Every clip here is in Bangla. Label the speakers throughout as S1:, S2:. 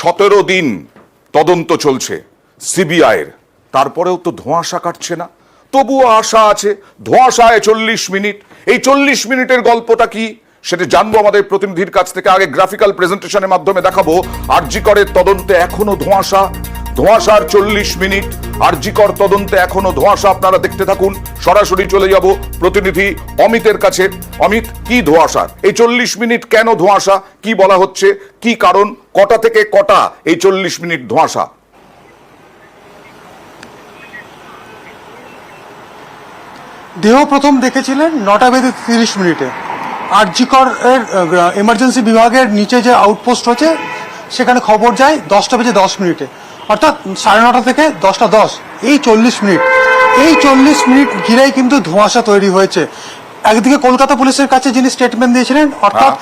S1: 17 দিন তদন্ত চলছে সিবিআইয়ের, তারপরেও তো ধোঁয়াশা কাটছে না। তবুও আশা আছে, ধোঁয়াশায় 40 মিনিট। এই 40 মিনিটের গল্পটা কি সেটা জানবো আমাদের প্রতিনিধির কাছ থেকে। আগে গ্রাফিক্যাল প্রেজেন্টেশনের মাধ্যমে দেখাবো আরজি করের তদন্তে এখনো ধোঁয়াশা, ধোঁয়াশার 40 মিনিট। আরজি কর তদন্তে এখনো ধোঁয়াশা। আপনারা দেখতে থাকুন। সরাসরি চলে যাব প্রতিনিধি অমিতের কাছে। অমিত, কি ধোঁয়াশা? এই 40 মিনিট কেন ধোঁয়াশা? কি বলা হচ্ছে, কি কারণ, কটা থেকে কটা এই 40 মিনিট ধোঁয়াশা?
S2: দেহ প্রথম দেখেছিলেন 9টা বেজে 30 মিনিটে। আরজি কর এর এমার্জেন্সি বিভাগের নিচে যে আউটপোস্ট হচ্ছে সেখানে খবর যায় 10টা বেজে 10 মিনিটে, অর্থাৎ 9:30 থেকে 10টা 10, এই 40 মিনিট। এই 40 মিনিট ঘিরেই কিন্তু ধোঁয়াশা তৈরি হয়েছে। একদিকে কলকাতা পুলিশের কাছে যিনি স্টেটমেন্ট দিয়েছিলেন, অর্থাৎ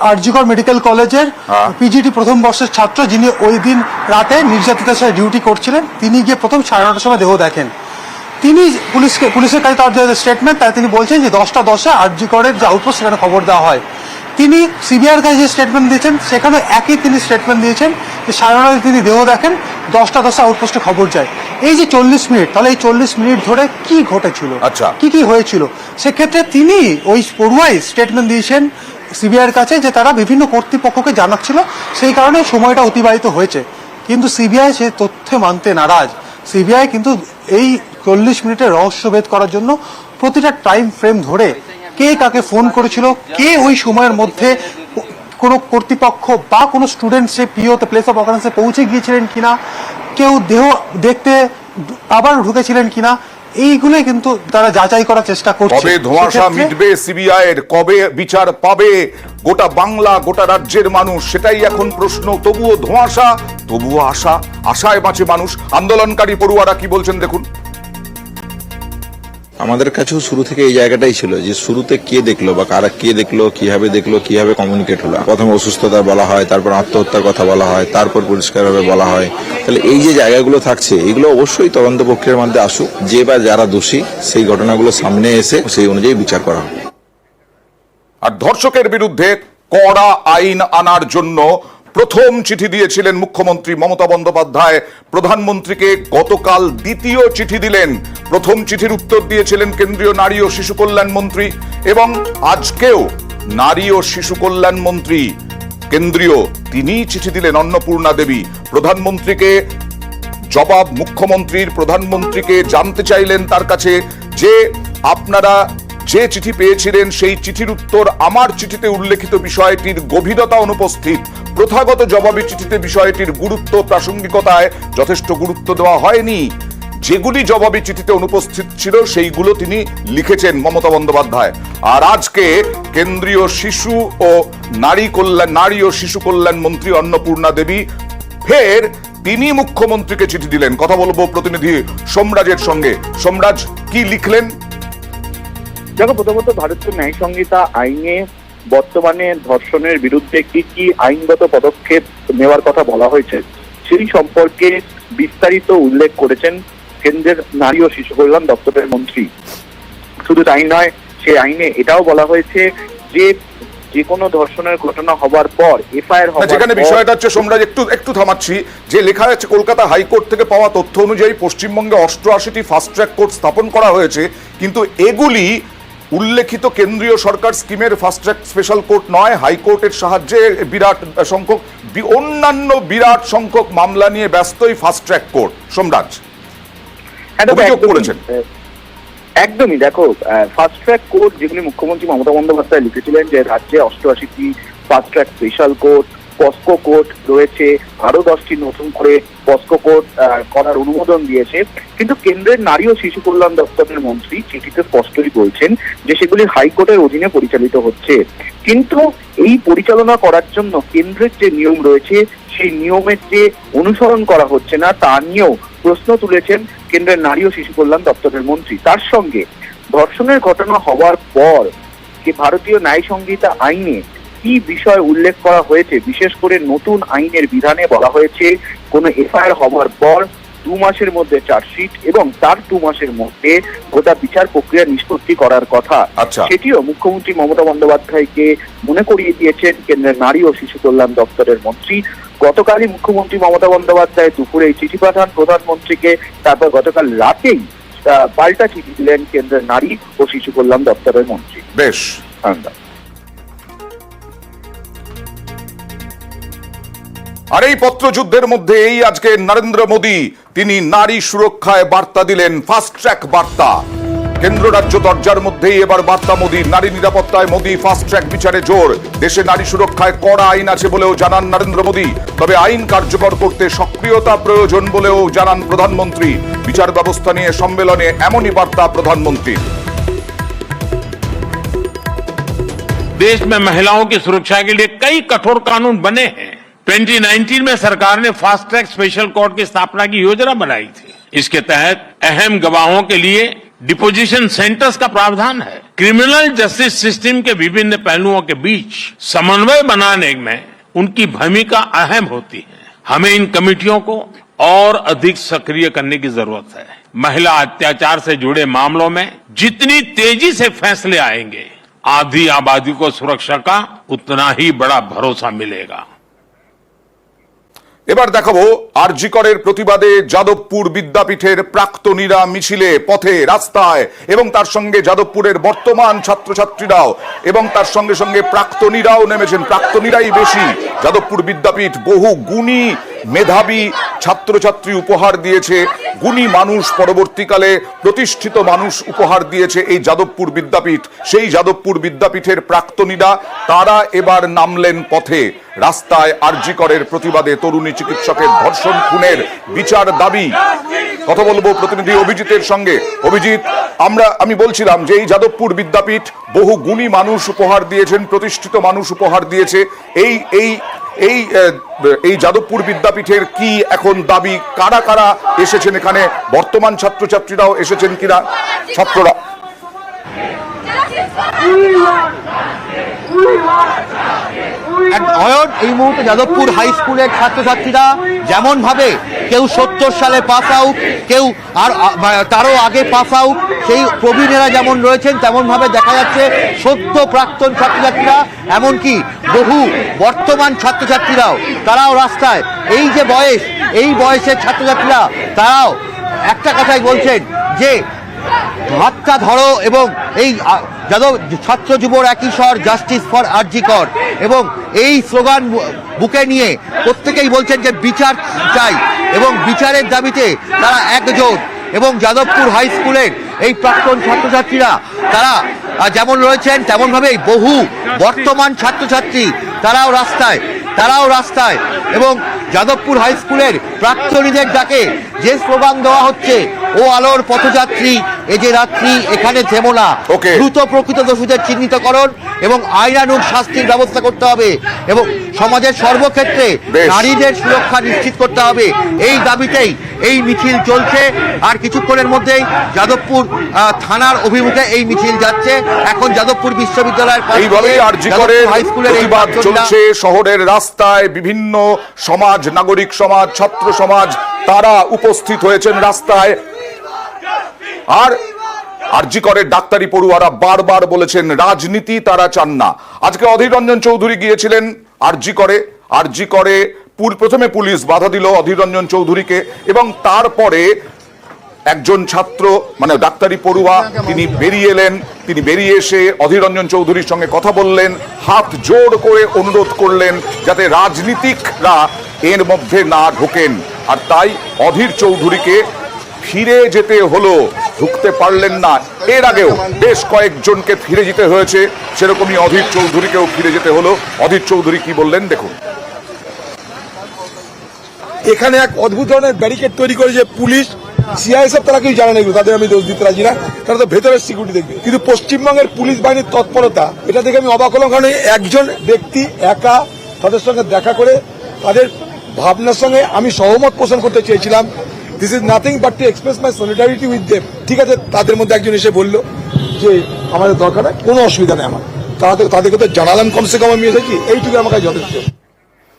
S2: আরজি কর মেডিকেল কলেজের পিজিটি প্রথম বর্ষের ছাত্র, যিনি ওই দিন রাতে নির্যাতিতার সাথে ডিউটি করছিলেন, তিনি গিয়ে প্রথম 9:30টার সময় দেহ দেখেন। তিনি পুলিশের কাছে তার যে স্টেটমেন্ট, তাই তিনি বলছেন যে 10টা 10-এ আরজি করের যে আউটপোস্ট সেখানে খবর দেওয়া হয়। তিনি সিবিআইয়ের কাছে যে স্টেটমেন্ট দিয়েছেন সেখানে একই তিনি স্টেটমেন্ট দিয়েছেন যে 9:30 তিনি দেহ দেখেন, 10টা 10-এ আউটপোস্টে খবর যায়। এই যে 40 মিনিট, তাহলে এই 40 মিনিট ধরে কি ঘটেছিল, কি হয়েছিল, সেক্ষেত্রে তিনি ওই পড়ুয়াই স্টেটমেন্ট দিয়েছেন সিবিআইয়ের কাছে যে তারা বিভিন্ন কর্তৃপক্ষকে জানাচ্ছিল, সেই কারণে সময়টা অতিবাহিত হয়েছে। কিন্তু সিবিআই সে তথ্যে মানতে নারাজ। সিবিআই কিন্তু এই 40 মিনিটের রহস্যভেদ করার জন্য প্রতিটা টাইম ফ্রেম ধরে কে কাকে ফোন করেছিল, কে ওই সময়ের মধ্যে কোনো কর্তৃপক্ষ বা কোনো স্টুডেন্ট সে পিওতে প্লেস অফ অকারেন্সে পৌঁছে গিয়েছিলেন কিনা, কেউ দেহ দেখতে আবার ঢুকেছিলেন কিনা, এইগুলোই কিন্তু তারা যাচাই করার চেষ্টা করছে।
S1: কবে ধোঁয়াশা মিটবে সিবিআই এর, কবে বিচার পাবে গোটা বাংলা, গোটা রাজ্যের মানুষ, সেটাই এখন প্রশ্ন। তবুও ধোঁয়াশা, তবুও আশা, আশায় বাঁচে মানুষ। আন্দোলনকারী পড়ুয়ারা কি বলছেন দেখুন।
S3: আমাদের কাছেও শুরু থেকে এই জায়গাটাই ছিল যে শুরুতে কে দেখলো বা কারা কে দেখলো, কিভাবে কমিউনিকেট হলো। প্রথমে অসুস্থতা বলা হয়, তারপর আত্মহত্যার কথা বলা হয়, তারপর পরিষ্কারভাবে বলা হয়। তাহলে এই যে জায়গাগুলো থাকছে, এগুলো অবশ্যই তদন্ত প্রক্রিয়ার মধ্যে আসুক, যে বা যারা দোষী সেই ঘটনাগুলো সামনে এসে সেই অনুযায়ী বিচার করা হবে।
S1: আর ধর্ষকের বিরুদ্ধে কড়া আইন আনার জন্য প্রথম চিঠি দিয়েছিলেন মুখ্যমন্ত্রী মমতা বন্দ্যোপাধ্যায় প্রধানমন্ত্রীকে। গতকাল দ্বিতীয় চিঠি দিলেন। প্রথম চিঠির উত্তর দিয়েছিলেন কেন্দ্রীয় নারী ও শিশু কল্যাণ মন্ত্রী, এবং আজকেও নারী ও শিশু কল্যাণ মন্ত্রী কেন্দ্রীয়, তিনিই চিঠি দিলেন অন্নপূর্ণা দেবী প্রধানমন্ত্রীকে। জবাব মুখ্যমন্ত্রীর, প্রধানমন্ত্রীকে জানতে চাইলেন তার কাছে যে আপনারা যে চিঠি পেয়েছিলেন সেই চিঠির উত্তর আমার চিঠিতে উল্লেখিত বিষয়টির গভীরতা অনুপস্থিত। প্রথাগত জবাবি চিঠিতে বিষয়টির গুরুত্ব, প্রাসঙ্গিকতায় যথেষ্ট গুরুত্ব দেওয়া হয়নি। যেগুলি জবাবি চিঠিতে অনুপস্থিত ছিল সেইগুলো তিনি লিখেছেন মমতা বন্দ্যোপাধ্যায়। আর আজকে কেন্দ্রীয় শিশু ও নারী ও শিশু কল্যাণ মন্ত্রী অন্নপূর্ণা দেবী ফের তিনি মুখ্যমন্ত্রীকে চিঠি দিলেন। কথা বলবো প্রতিনিধি সোমরাজের সঙ্গে। সোমরাজ, কি লিখলেন?
S4: দেখো, প্রথমত ভারতীয় ন্যায় সংহিতা আইনে বর্তমানে ধর্ষণের বিরুদ্ধে কি কি আইনগত পদক্ষেপ নেওয়ার কথা বলা হয়েছে সেই সম্পর্কে বিস্তারিত উল্লেখ করেছেন কেন্দ্রের নারী ও শিশু কল্যাণ দপ্তরের মন্ত্রী। শুধু তাই নয়, সেই আইনে এটাও বলা হয়েছে যে কোনো ধর্ষণের ঘটনা হবার পর এফআইআর হবার পর,
S1: যেখানে বিষয়টা হচ্ছে সোমরাজ, একটু থামাচ্ছি, যে লেখা আছে কলকাতা হাইকোর্ট থেকে পাওয়া তথ্য অনুযায়ী পশ্চিমবঙ্গে 88টি ফাস্ট ট্র্যাক কোর্ট স্থাপন করা হয়েছে, কিন্তু এগুলি উল্লেখিত কেন্দ্রীয় সরকার স্কিমের ফাস্ট ট্র্যাক স্পেশাল কোর্ট নয়। হাইকোর্টের সাহায্যে অন্যান্য বিরাট সংখ্যক মামলা নিয়ে ব্যস্তই ফাস্ট ট্র্যাক কোর্ট। সোমরাজ অভিযোগ করেছেন।
S4: একদমই, দেখো, ফাস্ট ট্র্যাক কোর্ট যেগুলি মুখ্যমন্ত্রী মমতা বন্দ্যোপাধ্যায় লিখেছিলেন যে রাজ্যে 88টি fast track special court, POCSO court রয়েছে, আরো 10টি নতুন করে পস্কো কোর্ট করার অনুমোদন দিয়েছে। কিন্তু কেন্দ্রের নারী ও শিশু কল্যাণ দপ্তরের মন্ত্রী চিঠিতে স্পষ্টই বলছেন যে সেগুলি হাইকোর্টের অধীনে পরিচালিত হচ্ছে। কিন্তু এই পরিচালনা করার জন্য কেন্দ্রের যে নিয়ম রয়েছে সেই নিয়মের যে অনুসরণ করা হচ্ছে না তা নিয়েও প্রশ্ন তুলেছেন কেন্দ্রের নারী ও শিশু কল্যাণ দপ্তরের মন্ত্রী। তার সঙ্গে ধর্ষণের ঘটনা হওয়ার পর ভারতীয় ন্যায় সংহিতা আইনে কি বিষয় উল্লেখ করা হয়েছে, বিশেষ করে নতুন আইনের বিধানে বলা হয়েছে কোনো এফআইআর হওয়ার পর 2 মাসের মধ্যে চার্জশিট এবং তার 2 মাসের মধ্যে গোটা বিচার প্রক্রিয়া নিষ্পত্তি করার কথা।
S1: আচ্ছা।
S4: সেটিও মুখ্যমন্ত্রী মমতা বন্দ্যোপাধ্যায়কে মনে করিয়ে দিয়েছেন কেন্দ্রের নারী ও শিশু কল্যাণ দপ্তরের মন্ত্রী। গতকালই মুখ্যমন্ত্রী মমতা বন্দ্যোপাধ্যায় দুপুরে এই চিঠি পাঠান প্রধানমন্ত্রীকে, তারপর গতকাল রাতেই পাল্টা চিঠি দিলেন কেন্দ্রের নারী ও শিশু কল্যাণ দপ্তরের মন্ত্রী।
S1: বেশ। আর এই পত্রযুদ্ধের মধ্যে এই আজকে নরেন্দ্র মোদী তিনি নারী সুরক্ষায় বার্তা দিলেন, ফাস্ট ট্র্যাক বার্তা। কেন্দ্র রাজ্য দরজার মধ্যেই এবার বার্তা মোদীর। নারী নিরাপত্তায় মোদী, ফাস্ট ট্র্যাক বিচারে জোর। দেশে নারী সুরক্ষায় কড়া আইন আছে বলেও জানান নরেন্দ্র মোদী, তবে আইন কার্যকর করতে সক্রিয়তা প্রয়োজন বলেও জানান প্রধানমন্ত্রী। বিচার ব্যবস্থা নিয়ে সম্মেলনে এমনই বার্তা প্রধানমন্ত্রীর।
S5: देश में महिलाओं की सुरक्षा के लिए कई कठोर कानून बने हैं। 2019 में सरकार ने फास्ट ट्रैक स्पेशल कोर्ट की स्थापना की योजना बनाई थी। इसके तहत अहम गवाहों के लिए डिपोजिशन सेंटर्स का प्रावधान है। क्रिमिनल जस्टिस सिस्टम के विभिन्न पहलुओं के बीच समन्वय बनाने में उनकी भूमिका अहम होती है। हमें इन कमेटियों को और अधिक सक्रिय करने की जरूरत है। महिला अत्याचार से जुड़े मामलों में जितनी तेजी से फैसले आएंगे, आधी आबादी को सुरक्षा का उतना ही बड़ा भरोसा मिलेगा।
S1: এবার দেখাবো আরজি করের প্রতিবাদে যাদবপুর বিদ্যাপীঠের প্রাক্তনীরা মিছিলে, পথে, রাস্তায় এবং তার সঙ্গে যাদবপুরের বর্তমান ছাত্রছাত্রীরাও এবং তার সঙ্গে সঙ্গে প্রাক্তনীরাও নেমেছেন। প্রাক্তনীরাই বেশি। যাদবপুর বিদ্যাপীঠ বহু গুণী মেধাবী ছাত্রছাত্রী উপহার দিয়েছে, গুণী মানুষ, পরবর্তীকালে প্রতিষ্ঠিত মানুষ উপহার দিয়েছে এই যাদবপুর বিদ্যাপীঠ। সেই যাদবপুর বিদ্যাপীঠের প্রাক্তনীরা তারা এবার নামলেন পথে, রাস্তায় আরজি করের প্রতিবাদে। তরুণী চিকিৎসকের ধর্ষণ খুনের বিচার দাবি। কথা বলবো প্রতিনিধি অভিজিতের সঙ্গে। অভিজিৎ, আমি বলছিলাম যে এই যাদবপুর বিদ্যাপীঠ বহু গুণী মানুষ উপহার দিয়েছেন, প্রতিষ্ঠিত মানুষ উপহার দিয়েছে। এই যাদবপুর বিদ্যাপীঠের কি এখন দাবি? কারা কারা এসেছেন এখানে? বর্তমান ছাত্রছাত্রীরাও এসেছেন কিনা? ছাত্ররা
S6: এই মুহূর্তে যাদবপুর হাই স্কুলের ছাত্রছাত্রীরা যেমন ভাবে কেউ 70 সালে পাস আউট, কেউ আর তারও আগে পাস আউট, সেই প্রবীণেরা যেমন রয়েছেন তেমন ভাবে দেখা যাচ্ছে সদ্য প্রাক্তন ছাত্রছাত্রীরা, এমনকি বহু বর্তমান ছাত্রছাত্রীরাও তারাও রাস্তায়। এই যে বয়স, এই বয়সের ছাত্রছাত্রীরা তারাও একটা কথাই বলছেন যে হাতটা ধরো, এবং এই ছাত্র যুবর একই স্বর, জাস্টিস ফর আরজি কর, এবং এই স্লোগান বুকে নিয়ে প্রত্যেকেই বলছেন যে বিচার চাই এবং বিচারের দাবিতে তারা একজোট। এবং যাদবপুর হাই স্কুলের এই প্রাক্তন ছাত্রছাত্রীরা তারা যেমন রয়েছেন তেমনভাবেই বহু বর্তমান ছাত্রছাত্রী তারাও রাস্তায় এবং যাদবপুর হাই স্কুলের প্রাক্তনীদের ডাকে যে স্লোগান দেওয়া হচ্ছে, ও আলোর পথযাত্রী এ যে রাত্রি এখানে থেমো না। দ্রুত প্রকৃত দোষীদের চিহ্নিতকরণ এবং আইনানুগ শাস্তির ব্যবস্থা করতে হবে এবং সমাজের সর্বক্ষেত্রে নারীদের সুরক্ষা নিশ্চিত করতে হবে। এই দাবিতেই এই মিছিল চলছে। আর কিছুক্ষণের মধ্যেই যাদবপুর থানার অভিমুখে এই মিছিল যাচ্ছে। এখন যাদবপুর বিশ্ববিদ্যালয়ের
S1: এইভাবেই আরজি করের প্রতিবাদ চলছে শহরের রাস্তায়। বিভিন্ন সমাজ, নাগরিক সমাজ, ছাত্র সমাজ তারা উপস্থিত হয়েছেন রাস্তায়। আর আরজি করের ডাক্তারি পড়ুয়ারা বারবার বলেছেন রাজনীতি তারা চান না। আজকে অধীর রঞ্জন চৌধুরী গিয়েছিলেন আরজি করে প্রথমে পুলিশ বাধা দিল অধীর রঞ্জন চৌধুরীকে, এবং তারপরে একজন ছাত্র মানে ডাক্তারি পড়ুয়া তিনি বেরিয়ে এলেন। তিনি বেরিয়ে এসে অধীর রঞ্জন চৌধুরীর সঙ্গে কথা বললেন, হাত জোড় করে অনুরোধ করলেন যাতে রাজনীতিকরা এর মধ্যে না ঢোকেন। আর তাই অধীর চৌধুরীকে ফিরে যেতে হলো, ঢুকতে পারলেন না। এর আগেও বেশ কয়েকজনকে ফিরে যেতে হয়েছে, সেরকমই অধীর চৌধুরীকেও ফিরে যেতে হলো। অধীর চৌধুরী কি বললেন দেখুন।
S7: এখানে এক অদ্ভুত ধরনের ব্যারিকেড তৈরি করেছে পুলিশ, সিআইএসএফ, তারা কেউ জানে না, তাদের আমি দোষ দিতে রাজি না, তারা তো ভেতরের সিকিউরিটি দেখবে। কিন্তু পশ্চিমবঙ্গের পুলিশ বাহিনীর তৎপরতা, এটা দেখে আমি অবাক হলাম। কারণ একজন ব্যক্তি একা তাদের সঙ্গে দেখা করে তাদের ভাবনার সঙ্গে আমি সহমত পোষণ করতে চেয়েছিলাম। This is nothing but to express my solidarity with them. ঠিক আছে, তাদের মধ্যে একজন এসে বলল যে আমাদের দরকার নেই, কোনো অসুবিধা নেই আমার, তাদেরকে তো জানালাম কমসে কম আমি এসেছি, এইটুকু আমার কাছে যথেষ্ট।